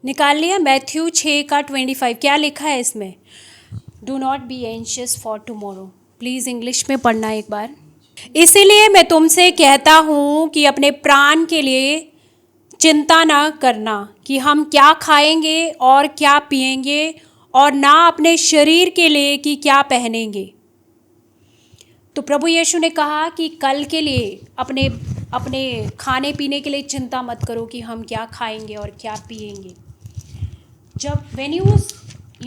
निकाल लिया। मैथ्यू 6 का 25 क्या लिखा है इसमें? Do not be anxious for tomorrow. Please English में पढ़ना एक बार। इसीलिए मैं तुमसे कहता हूँ कि अपने प्राण के लिए चिंता ना करना कि हम क्या खाएंगे और क्या पिएंगे, और ना अपने शरीर के लिए कि क्या पहनेंगे। तो प्रभु यीशु ने कहा कि कल के लिए अपने अपने खाने पीने के लिए चिंता मत करो कि हम क्या खाएंगे और क्या पिएंगे। जब व्हेन यू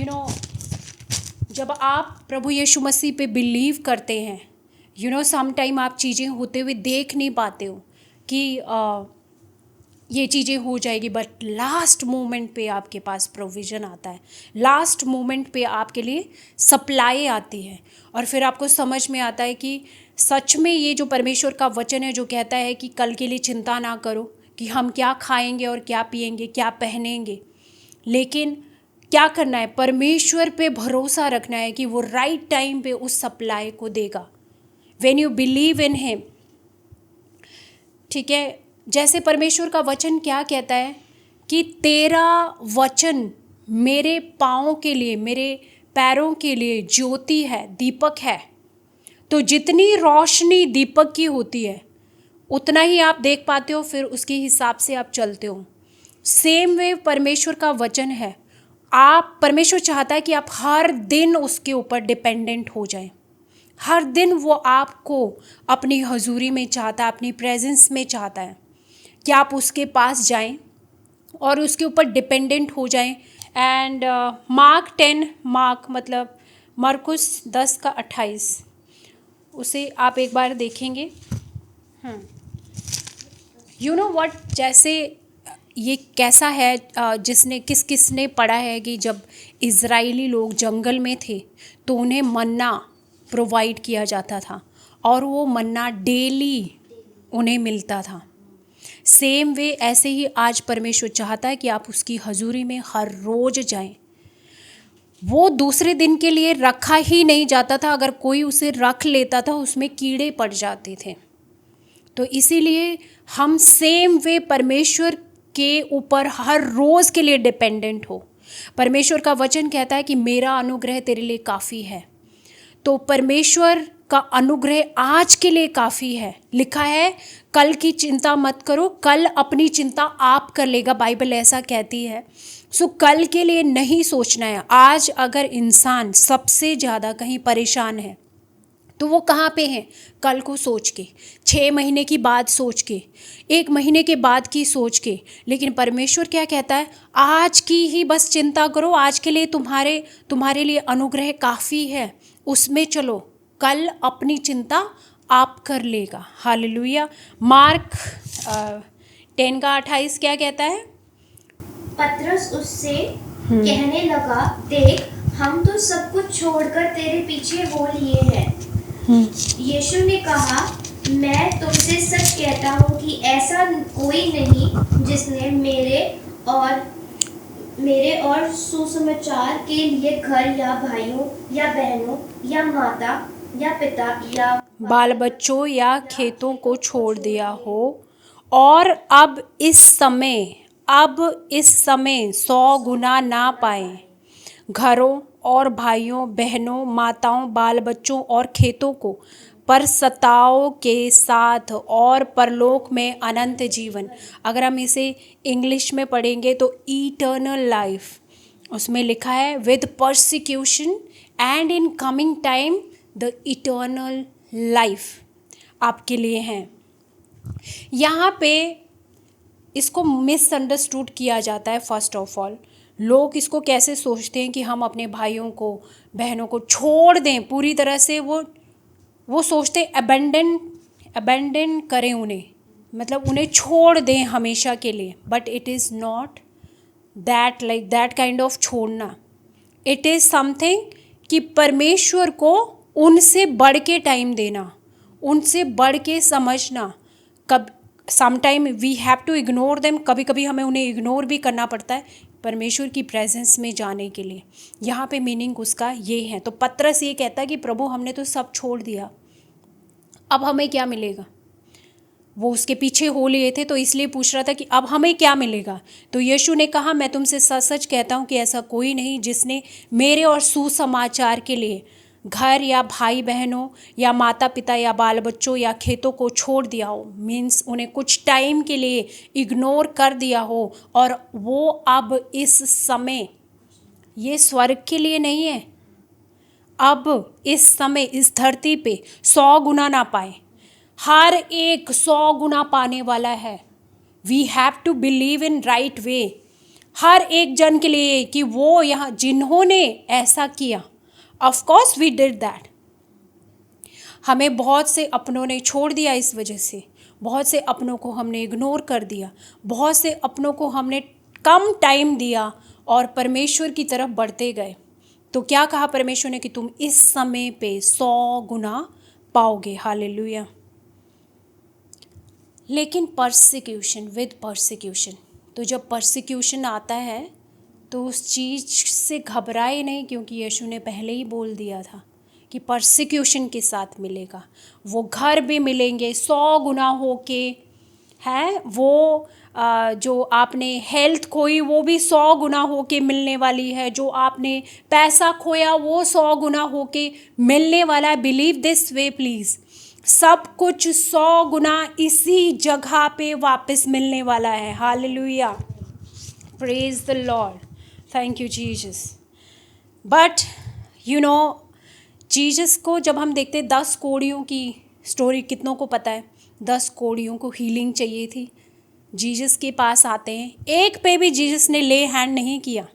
नो जब आप प्रभु यीशु मसीह पे बिलीव करते हैं, सम टाइम आप चीज़ें होते हुए देख नहीं पाते हो कि ये चीज़ें हो जाएगी, बट लास्ट मोमेंट पे आपके पास प्रोविज़न आता है, लास्ट मोमेंट पे आपके लिए सप्लाई आती है, और फिर आपको समझ में आता है कि सच में ये जो परमेश्वर का वचन है जो कहता है कि कल के लिए चिंता ना करो कि हम क्या खाएंगे और क्या पिएंगे, क्या पहनेंगे, लेकिन क्या करना है? परमेश्वर पे भरोसा रखना है कि वो राइट टाइम पे उस सप्लाई को देगा। When you believe in him, ठीक है। जैसे परमेश्वर का वचन क्या कहता है कि तेरा वचन मेरे पाँव के लिए, मेरे पैरों के लिए ज्योति है, दीपक है। तो जितनी रोशनी दीपक की होती है उतना ही आप देख पाते हो, फिर उसके हिसाब से आप चलते हो। सेम वे परमेश्वर का वचन है। परमेश्वर चाहता है कि आप हर दिन उसके ऊपर डिपेंडेंट हो जाएं। हर दिन वो आपको अपनी हजूरी में चाहता है, अपनी प्रेजेंस में चाहता है कि आप उसके पास जाएं और उसके ऊपर डिपेंडेंट हो जाएं। एंड मार्क मतलब मरकुस 10 का 28, उसे आप एक बार देखेंगे। यू नो व्हाट, जैसे ये कैसा है, जिसने किसने पढ़ा है कि जब इज़राइली लोग जंगल में थे तो उन्हें मन्ना प्रोवाइड किया जाता था और वो मन्ना डेली उन्हें मिलता था। सेम वे ऐसे ही आज परमेश्वर चाहता है कि आप उसकी हजूरी में हर रोज़ जाएं। वो दूसरे दिन के लिए रखा ही नहीं जाता था, अगर कोई उसे रख लेता था उसमें कीड़े पड़ जाते थे। तो इसीलिए हम सेम वे परमेश्वर के ऊपर हर रोज़ के लिए डिपेंडेंट हो। परमेश्वर का वचन कहता है कि मेरा अनुग्रह तेरे लिए काफ़ी है। तो परमेश्वर का अनुग्रह आज के लिए काफ़ी है। लिखा है कल की चिंता मत करो, कल अपनी चिंता आप कर लेगा, बाइबल ऐसा कहती है। सो कल के लिए नहीं सोचना है। आज अगर इंसान सबसे ज़्यादा कहीं परेशान है तो वो कहाँ पे हैं? कल को सोच के, 6 महीने की बात सोच के, 1 महीने के बाद की सोच के। लेकिन परमेश्वर क्या कहता है? आज की ही बस चिंता करो, आज के लिए तुम्हारे लिए अनुग्रह काफ़ी है, उसमें चलो, कल अपनी चिंता आप कर लेगा। हालेलुया। मार्क 10 का 28 क्या कहता है? पतरस उससे कहने लगा, देख हम तो सब कुछ छोड़कर तेरे पीछे हो लिए हैं। यीशु ने कहा, मैं तुमसे सच कहता हूँ कि ऐसा कोई नहीं जिसने मेरे और सुसमाचार के लिए घर या भाइयों या बहनों या माता या पिता या बाल बच्चों या खेतों को छोड़ दिया हो, और अब इस समय 100 गुना ना पाए, घरों और भाइयों बहनों माताओं बाल बच्चों और खेतों को, पर सताओ के साथ और परलोक में अनंत जीवन। अगर हम इसे इंग्लिश में पढ़ेंगे तो इटर्नल लाइफ, उसमें लिखा है with persecution and in coming time the eternal life आपके लिए हैं। यहाँ पे इसको मिसअंडरस्टूड किया जाता है। फर्स्ट ऑफ ऑल, लोग इसको कैसे सोचते हैं कि हम अपने भाइयों को बहनों को छोड़ दें पूरी तरह से। वो सोचते अबेंडन करें उन्हें, मतलब उन्हें छोड़ दें हमेशा के लिए। But it is not that, like that kind of छोड़ना। इट इज़ समथिंग कि परमेश्वर को उनसे बढ़ के टाइम देना, उनसे बढ़ के समझना। Sometime we have to ignore them, कभी कभी हमें उन्हें इग्नोर भी करना पड़ता है परमेश्वर की प्रेजेंस में जाने के लिए। यहाँ पे मीनिंग उसका ये है। तो पतरस ये कहता है कि प्रभु हमने तो सब छोड़ दिया, अब हमें क्या मिलेगा? वो उसके पीछे हो लिए थे, तो इसलिए पूछ रहा था कि अब हमें क्या मिलेगा। तो यीशु ने कहा, मैं तुमसे सच सच कहता हूँ कि ऐसा कोई नहीं जिसने मेरे और सुसमाचार के लिए घर या भाई बहनों या माता पिता या बाल बच्चों या खेतों को छोड़ दिया हो, मीन्स उन्हें कुछ टाइम के लिए इग्नोर कर दिया हो, और वो अब इस समय, ये स्वर्ग के लिए नहीं है, अब इस समय इस धरती पे 100 गुना ना पाए, हर एक 100 गुना पाने वाला है। We have to believe in right way, हर एक जन के लिए कि वो यहाँ जिन्होंने ऐसा किया, of course we did that. हमें बहुत से अपनों ने छोड़ दिया, इस वजह से बहुत से अपनों को हमने इग्नोर कर दिया, बहुत से अपनों को हमने कम टाइम दिया और परमेश्वर की तरफ बढ़ते गए। तो क्या कहा परमेश्वर ने कि तुम इस समय पे 100 गुना पाओगे। हालेलुया। लेकिन परसिक्यूशन, विद परसिक्यूशन, तो जब परसिक्यूशन आता है तो उस चीज़ से घबराए नहीं, क्योंकि यीशु ने पहले ही बोल दिया था कि परसिक्यूशन के साथ मिलेगा। वो घर भी मिलेंगे 100 गुना होके, है वो जो आपने हेल्थ खोई वो भी 100 गुना होके मिलने वाली है, जो आपने पैसा खोया वो 100 गुना होके मिलने वाला है। बिलीव दिस वे प्लीज़, सब कुछ 100 गुना इसी जगह पे वापस मिलने वाला है। Hallelujah, praise the Lord, thank you Jesus. But you know, Jesus को जब हम देखते 10 कोड़ियों की स्टोरी, कितनों को पता है 10 कोड़ियों को हीलिंग चाहिए थी, जीसस के पास आते हैं, एक पे भी जीसस ने ले हैंड नहीं किया,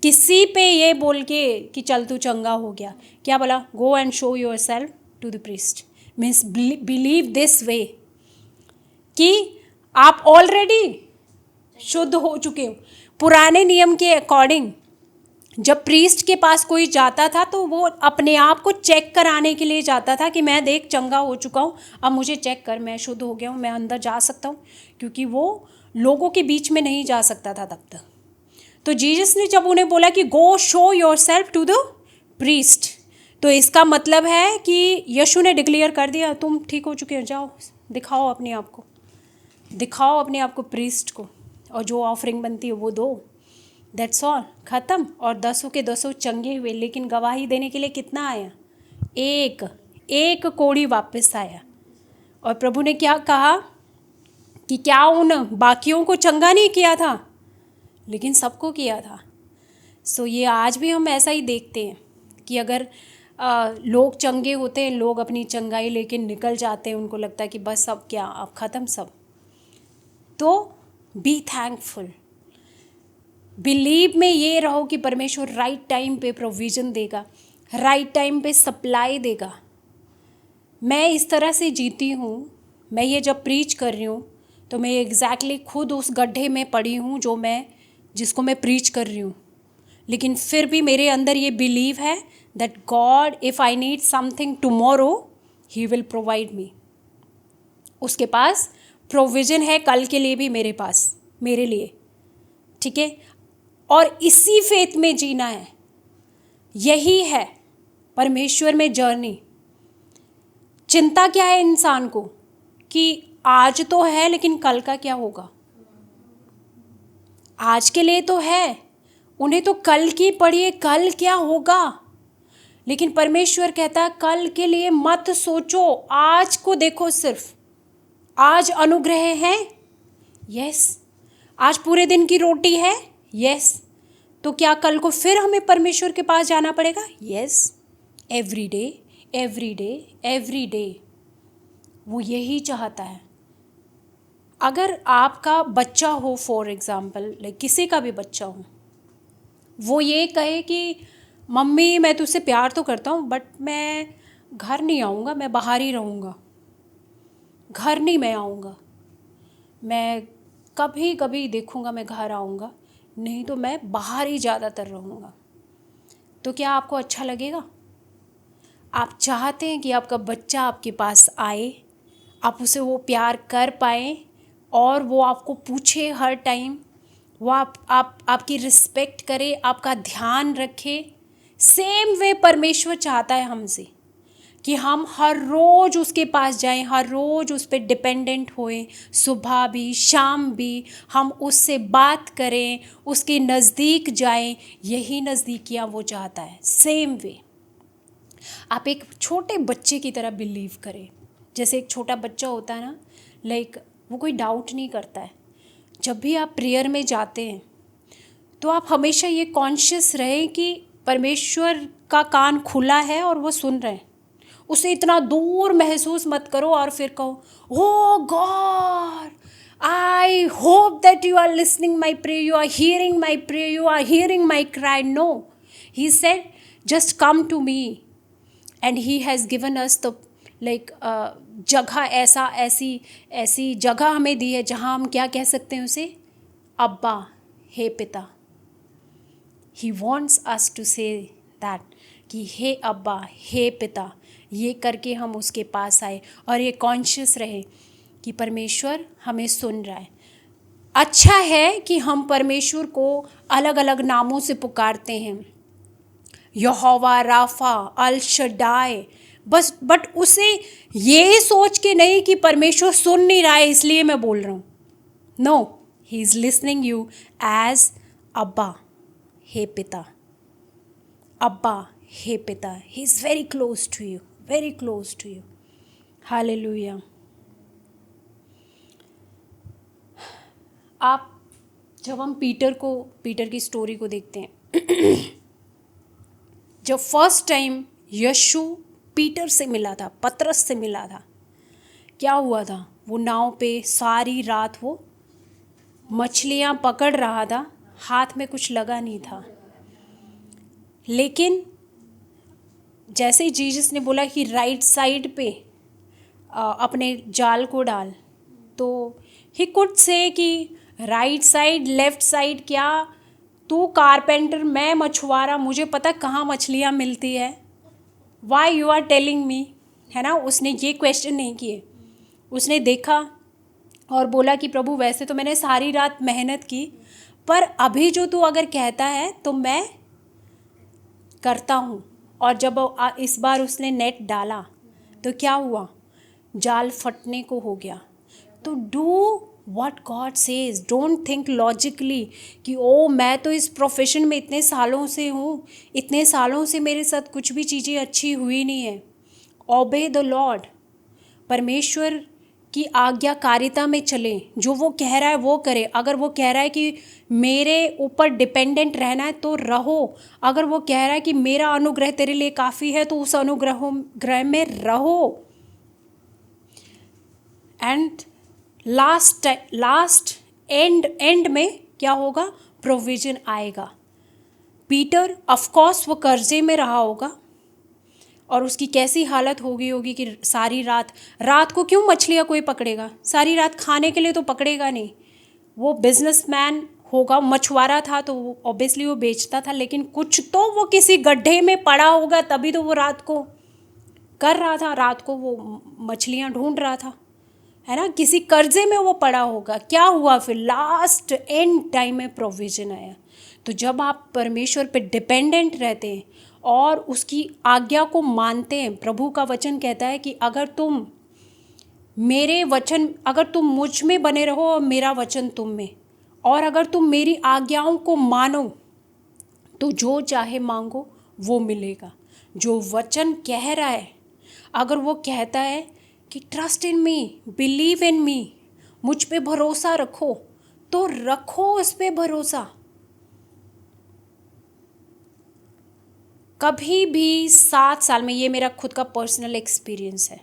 किसी पे ये बोल के कि चल तू चंगा हो गया। क्या बोला? Go and show your self to the priest, means believe this way कि आप ऑलरेडी शुद्ध हो चुके हो। पुराने नियम के अकॉर्डिंग जब प्रीस्ट के पास कोई जाता था तो वो अपने आप को चेक कराने के लिए जाता था कि मैं देख चंगा हो चुका हूँ, अब मुझे चेक कर, मैं शुद्ध हो गया हूँ, मैं अंदर जा सकता हूँ, क्योंकि वो लोगों के बीच में नहीं जा सकता था तब तक। तो जीसस ने जब उन्हें बोला कि go show your self to the priest, तो इसका मतलब है कि यीशु ने डिक्लेयर कर दिया तुम ठीक हो चुके हो, जाओ दिखाओ अपने आप को, दिखाओ अपने आप को प्रीस्ट को, और जो ऑफरिंग बनती है वो दो, दैट्स ऑल, ख़त्म। और 10 के 10 चंगे हुए। लेकिन गवाही देने के लिए कितना आया? एक कोड़ी वापस आया। और प्रभु ने क्या कहा कि क्या उन बाकियों को चंगा नहीं किया था, लेकिन सबको किया था। सो ये आज भी हम ऐसा ही देखते हैं कि अगर लोग चंगे होते हैं, लोग अपनी चंगाई लेके निकल जाते हैं, उनको लगता है कि बस अब क्या, अब ख़त्म सब। तो बी थैंकफुल, बिलीव में ये रहो कि परमेश्वर राइट टाइम पे प्रोविज़न देगा, राइट टाइम पे सप्लाई देगा। मैं इस तरह से जीती हूँ, मैं ये जब प्रीच कर रही हूँ तो मैं एग्जैक्टली खुद उस गड्ढे में पड़ी हूँ जिसको मैं प्रीच कर रही हूँ, लेकिन फिर भी मेरे अंदर ये बिलीव है that God if I need something tomorrow he will provide me. उसके पास प्रोविज़न है कल के लिए भी मेरे पास, मेरे लिए, ठीक है। और इसी फेथ में जीना है, यही है परमेश्वर में जर्नी। चिंता क्या है इंसान को कि आज तो है लेकिन कल का क्या होगा। आज के लिए तो है, उन्हें तो कल की पड़ी है, कल क्या होगा। लेकिन परमेश्वर कहता है कल के लिए मत सोचो, आज को देखो सिर्फ। आज अनुग्रह है, यस। आज पूरे दिन की रोटी है, यस। तो क्या कल को फिर हमें परमेश्वर के पास जाना पड़ेगा? Yes. Every day, every day, every day. वो यही चाहता है। अगर आपका बच्चा हो, फॉर एग्ज़ाम्पल, लाइक किसी का भी बच्चा हो, वो ये कहे कि मम्मी मैं तुझसे प्यार तो करता हूँ बट मैं घर नहीं आऊँगा, मैं बाहर ही रहूँगा, घर नहीं मैं आऊँगा, मैं कभी कभी देखूँगा मैं घर आऊँगा, नहीं तो मैं बाहर ही ज़्यादातर रहूँगा, तो क्या आपको अच्छा लगेगा? आप चाहते हैं कि आपका बच्चा आपके पास आए, आप उसे वो प्यार कर पाएँ और वो आपको पूछे हर टाइम, वो आपकी रिस्पेक्ट करे, आपका ध्यान रखे। सेम वे परमेश्वर चाहता है हमसे कि हम हर रोज़ उसके पास जाएं, हर रोज़ उस पर डिपेंडेंट होएं, सुबह भी शाम भी हम उससे बात करें, उसके नज़दीक जाएं। यही नज़दीकियाँ वो चाहता है। सेम वे आप एक छोटे बच्चे की तरह बिलीव करें। जैसे एक छोटा बच्चा होता है ना, लाइक वो कोई डाउट नहीं करता है। जब भी आप प्रेयर में जाते हैं तो आप हमेशा ये कॉन्शियस रहें कि परमेश्वर का कान खुला है और वो सुन रहे हैं। उसे इतना दूर महसूस मत करो और फिर कहो, O God, I hope that you are listening my prayer, you are hearing my prayer, you are hearing my cry. No, he said just come to me and he has given us the like जगह, ऐसी जगह हमें दी है जहाँ हम क्या कह सकते हैं उसे, अब्बा, हे पिता। He wants us to say that कि हे अब्बा, हे पिता, ये करके हम उसके पास आए और ये कॉन्शियस रहे कि परमेश्वर हमें सुन रहा है। अच्छा है कि हम परमेश्वर को अलग अलग नामों से पुकारते हैं, यहोवा, राफा, अल शडाई, बस, बट उसे ये सोच के नहीं कि परमेश्वर सुन नहीं रहा है इसलिए मैं बोल रहा हूँ। No, he is listening you as अब्बा, हे पिता, अब्बा, हे पिता। He is very close to you, very close to you. Hallelujah. आप जब हम पीटर की स्टोरी को देखते हैं, जब फर्स्ट टाइम यीशु पीटर से मिला था, पतरस से मिला था, क्या हुआ था? वो नाव पे सारी रात वो मछलियाँ पकड़ रहा था, हाथ में कुछ लगा नहीं था। लेकिन जैसे ही जीसस ने बोला कि राइट साइड पे अपने जाल को डाल, तो ही कुड से कि राइट साइड, लेफ्ट साइड, क्या तू कारपेंटर, मैं मछुआरा, मुझे पता कहाँ मछलियाँ मिलती है, why you are telling me, है ना। उसने ये क्वेश्चन नहीं किए। उसने देखा और बोला कि प्रभु वैसे तो मैंने सारी रात मेहनत की, पर अभी जो तू अगर कहता है तो मैं करता हूँ। और जब इस बार उसने नेट डाला तो क्या हुआ? जाल फटने को हो गया। तो do what God says, don't think logically कि ओ मैं तो इस प्रोफेशन में इतने सालों से हूँ, इतने सालों से मेरे साथ कुछ भी चीज़ें अच्छी हुई नहीं है। ओबे द लॉर्ड, परमेश्वर की आज्ञाकारिता में चलें, जो वो कह रहा है वो करें। अगर वो कह रहा है कि मेरे ऊपर डिपेंडेंट रहना है तो रहो, अगर वो कह रहा है कि मेरा अनुग्रह तेरे लिए काफ़ी है तो उस अनुग्रह में रहो। एंड लास्ट एंड में क्या होगा? प्रोविजन आएगा। पीटर ऑफ कोर्स वो कर्जे में रहा होगा और उसकी कैसी हालत हो गई होगी कि सारी रात को क्यों मछलियाँ कोई पकड़ेगा? सारी रात खाने के लिए तो पकड़ेगा नहीं। वो बिजनेसमैन होगा, मछुआरा था तो ऑब्वियसली वो बेचता था, लेकिन कुछ तो वो किसी गड्ढे में पड़ा होगा, तभी तो वो रात को कर रहा था, रात को वो मछलियाँ ढूंढ रहा था, है ना। किसी कर्जे में वो पड़ा होगा। क्या हुआ फिर? लास्ट एंड टाइम में प्रोविजन आया। तो जब आप परमेश्वर पे डिपेंडेंट रहते हैं और उसकी आज्ञा को मानते हैं, प्रभु का वचन कहता है कि अगर तुम मुझ में बने रहो और मेरा वचन तुम में, और अगर तुम मेरी आज्ञाओं को मानो तो जो चाहे मांगो वो मिलेगा। जो वचन कह रहा है, अगर वो कहता है कि trust in me, believe in मी, मुझ पे भरोसा रखो, तो रखो उस पे भरोसा। कभी भी 7 साल में, ये मेरा खुद का पर्सनल एक्सपीरियंस है,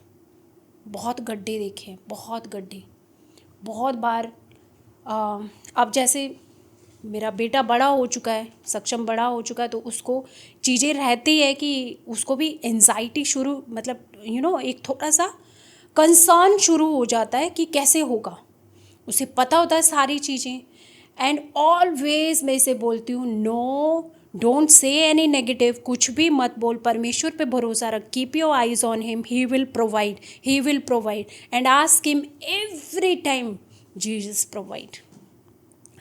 बहुत गड्ढे देखे, बहुत गड्ढे, बहुत बार। अब जैसे मेरा बेटा बड़ा हो चुका है, सक्षम बड़ा हो चुका है, तो उसको चीज़ें रहती है कि उसको भी एंजाइटी शुरू, मतलब एक थोड़ा सा कंसर्न शुरू हो जाता है कि कैसे होगा। उसे पता होता है सारी चीज़ें। एंड ऑलवेज मैं इसे बोलती हूँ, no, don't say any negative, कुछ भी मत बोल, परमेश्वर पे भरोसा रख, keep your eyes on him, he will provide and ask him every time, Jesus provide.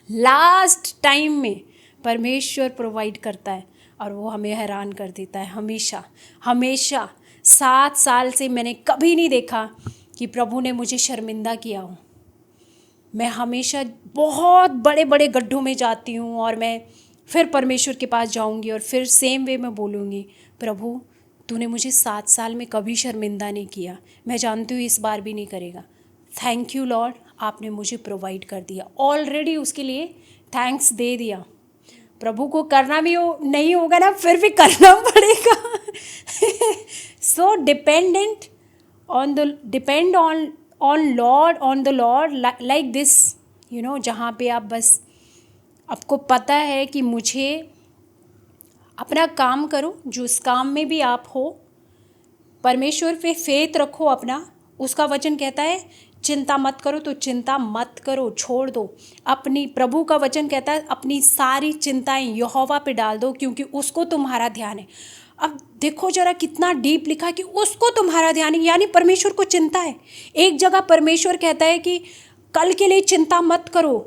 Last time में परमेश्वर प्रोवाइड करता है और वो हमें हैरान कर देता है, हमेशा हमेशा। 7 साल से मैंने कभी नहीं देखा कि प्रभु ने मुझे शर्मिंदा किया हो। मैं हमेशा बहुत बड़े बड़े गड्ढों में जाती हूँ और मैं फिर परमेश्वर के पास जाऊँगी और फिर सेम वे में बोलूँगी, प्रभु तूने मुझे 7 साल में कभी शर्मिंदा नहीं किया, मैं जानती हूँ इस बार भी नहीं करेगा। थैंक यू लॉर्ड, आपने मुझे प्रोवाइड कर दिया, ऑलरेडी उसके लिए थैंक्स दे दिया। प्रभु को करना भी नहीं होगा ना, फिर भी करना पड़ेगा। सो depend on the Lord like this, जहाँ पे आप बस आपको पता है कि मुझे अपना काम करो, जो उस काम में भी आप हो, परमेश्वर पे फेथ रखो अपना। उसका वचन कहता है चिंता मत करो, तो चिंता मत करो, छोड़ दो। अपनी प्रभु का वचन कहता है अपनी सारी चिंताएं यहोवा पे डाल दो, क्योंकि उसको तुम्हारा ध्यान है। अब देखो जरा कितना डीप लिखा है कि उसको तुम्हारा ध्यान है, यानी परमेश्वर को चिंता है। एक जगह परमेश्वर कहता है कि कल के लिए चिंता मत करो,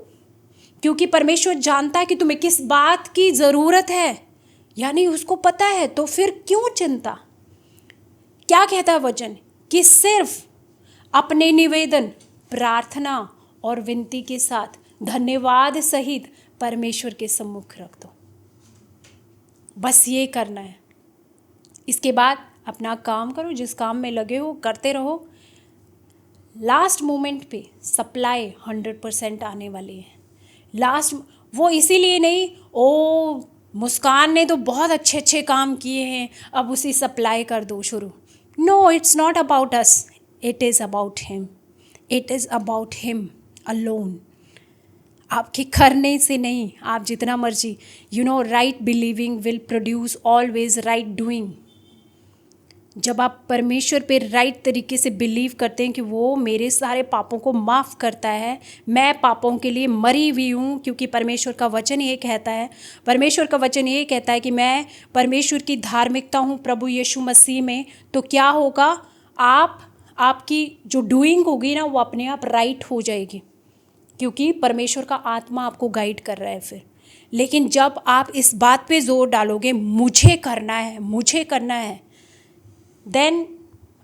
क्योंकि परमेश्वर जानता है कि तुम्हें किस बात की ज़रूरत है, यानी उसको पता है, तो फिर क्यों चिंता। क्या कहता है वचन कि सिर्फ अपने निवेदन, प्रार्थना और विनती के साथ धन्यवाद सहित परमेश्वर के सम्मुख रख दो। बस ये करना है। इसके बाद अपना काम करो, जिस काम में लगे हो करते रहो। लास्ट मोमेंट पे सप्लाई 100% आने वाली है। लास्ट वो इसीलिए नहीं, ओ मुस्कान ने तो बहुत अच्छे अच्छे काम किए हैं, अब उसी सप्लाई कर दो शुरू। No, it's not about us, it is about him, it is about him alone. आपके करने से नहीं, आप जितना मर्जी, right believing will produce always right doing. जब आप परमेश्वर पे राइट तरीके से बिलीव करते हैं कि वो मेरे सारे पापों को माफ़ करता है, मैं पापों के लिए मरी हुई हूँ, क्योंकि परमेश्वर का वचन ये कहता है, परमेश्वर का वचन ये कहता है कि मैं परमेश्वर की धार्मिकता हूँ प्रभु यीशु मसीह में, तो क्या होगा, आपकी जो डूइंग होगी ना वो अपने आप राइट हो जाएगी, क्योंकि परमेश्वर का आत्मा आपको गाइड कर रहा है फिर। लेकिन जब आप इस बात पे जोर डालोगे मुझे करना है, मुझे करना है, देन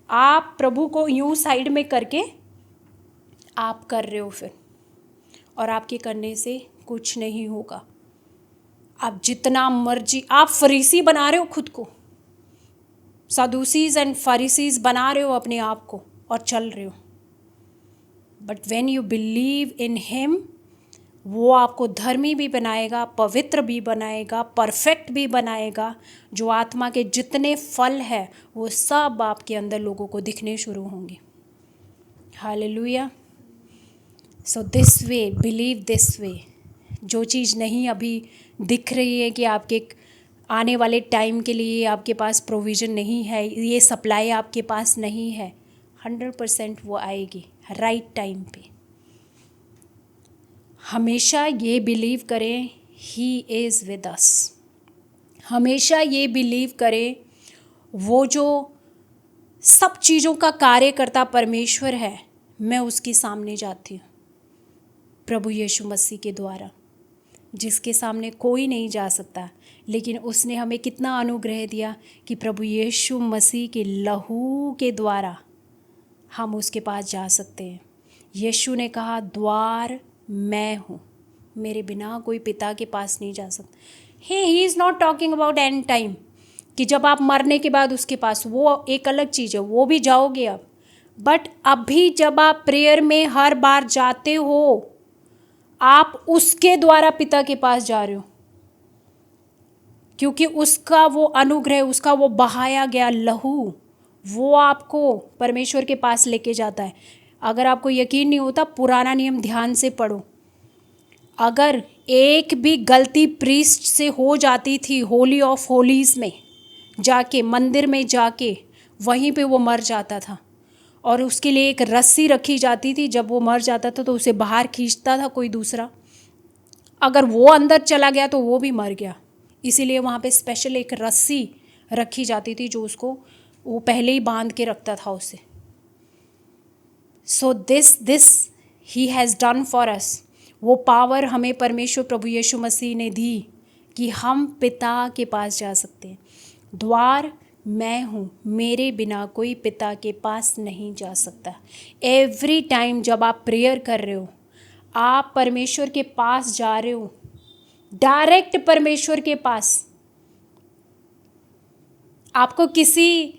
आप प्रभु को यूं साइड में करके आप कर रहे हो फिर, और आपके करने से कुछ नहीं होगा। आप जितना मर्जी, आप फरीसी बना रहे हो खुद को, सदूसीज एंड फरीसीज बना रहे हो अपने आप को और चल रहे हो, but when you believe in him, वो आपको धर्मी भी बनाएगा, पवित्र भी बनाएगा, परफेक्ट भी बनाएगा। जो आत्मा के जितने फल है वो सब आपके अंदर लोगों को दिखने शुरू होंगे। Hallelujah. So this way, believe this वे। जो चीज़ नहीं अभी दिख रही है कि आपके आने वाले टाइम के लिए आपके पास प्रोविज़न नहीं है, ये सप्लाई आपके पास नहीं है, 100% वो आएगी राइट टाइम पे। हमेशा ये बिलीव करें ही इज़ विद अस। हमेशा ये बिलीव करें वो जो सब चीज़ों का कार्य करता परमेश्वर है, मैं उसके सामने जाती हूँ प्रभु यीशु मसीह के द्वारा, जिसके सामने कोई नहीं जा सकता। लेकिन उसने हमें कितना अनुग्रह दिया कि प्रभु यीशु मसीह के लहू के द्वारा हम उसके पास जा सकते हैं। यीशु ने कहा द्वार मैं हूँ, मेरे बिना कोई पिता के पास नहीं जा सकता। He is not talking about and time, कि जब आप मरने के बाद उसके पास, वो एक अलग चीज़ है, वो भी जाओगे आप। बट अभी जब आप प्रेयर में हर बार जाते हो, आप उसके द्वारा पिता के पास जा रहे हो, क्योंकि उसका वो अनुग्रह, उसका वो बहाया गया लहू, वो आपको परमेश्वर के पास लेके जाता है। अगर आपको यकीन नहीं होता, पुराना नियम ध्यान से पढ़ो। अगर एक भी गलती प्रीस्ट से हो जाती थी होली ऑफ होलीज में जाके, मंदिर में जाके, वहीं पे वो मर जाता था, और उसके लिए एक रस्सी रखी जाती थी। जब वो मर जाता था तो उसे बाहर खींचता था कोई दूसरा, अगर वो अंदर चला गया तो वो भी मर गया। इसीलिए वहाँ पे स्पेशल एक रस्सी रखी जाती थी जो उसको वो पहले ही बांध के रखता था उसे। So this he has done for us. वो पावर हमें परमेश्वर प्रभु यीशु मसीह ने दी कि हम पिता के पास जा सकते हैं। द्वार मैं हूँ, मेरे बिना कोई पिता के पास नहीं जा सकता। एवरी टाइम जब आप प्रेयर कर रहे हो, आप परमेश्वर के पास जा रहे हो, डायरेक्ट परमेश्वर के पास। आपको किसी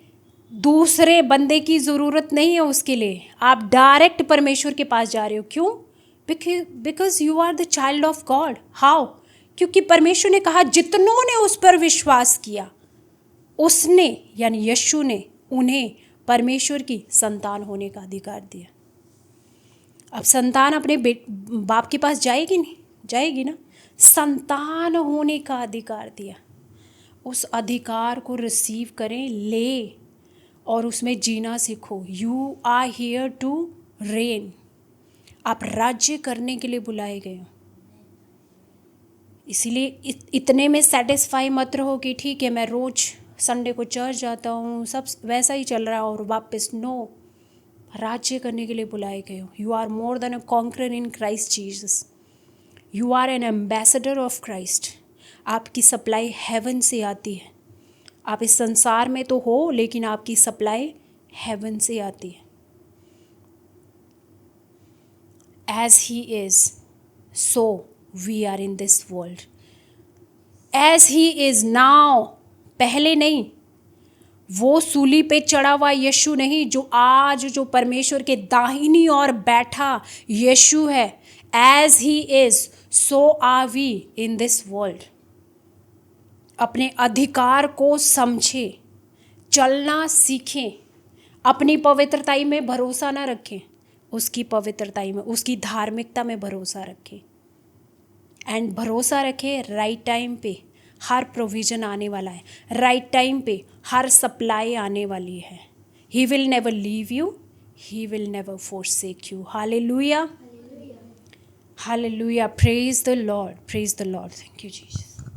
दूसरे बंदे की ज़रूरत नहीं है उसके लिए, आप डायरेक्ट परमेश्वर के पास जा रहे हो। क्यों? Because you are the child of God. How? क्योंकि परमेश्वर ने कहा जितनों ने उस पर विश्वास किया, उसने यानी यीशु ने उन्हें परमेश्वर की संतान होने का अधिकार दिया। अब संतान अपने बाप के पास जाएगी नहीं, जाएगी ना। संतान होने का अधिकार दिया। उस अधिकार को रिसीव करें, ले और उसमें जीना सीखो। You are here to reign. आप राज्य करने के लिए बुलाए गए हो। इसीलिए इतने में सेटिस्फाई मत रहो कि ठीक है मैं रोज़ संडे को चर्च जाता हूँ, सब वैसा ही चल रहा है और वापस। नो, राज्य करने के लिए बुलाए गए हो। You are more than a conqueror in Christ Jesus. You are an ambassador of Christ. आपकी सप्लाई हेवन से आती है। आप इस संसार में तो हो, लेकिन आपकी सप्लाई हेवन से आती है। As he is so we are in this world. As he is now, पहले नहीं। वो सूली पे चढ़ा हुआ यीशु नहीं, जो आज जो परमेश्वर के दाहिनी ओर बैठा यीशु है। As he is so are we in this world. अपने अधिकार को समझें, चलना सीखें। अपनी पवित्रताई में भरोसा ना रखें, उसकी पवित्रताई में, उसकी धार्मिकता में भरोसा रखें। एंड भरोसा रखें राइट टाइम पे हर प्रोविज़न आने वाला है। राइट टाइम पे हर सप्लाई आने वाली है। He will never leave you, he will never forsake you. Hallelujah. Hallelujah. Praise the Lord. Praise the Lord. Thank you, Jesus.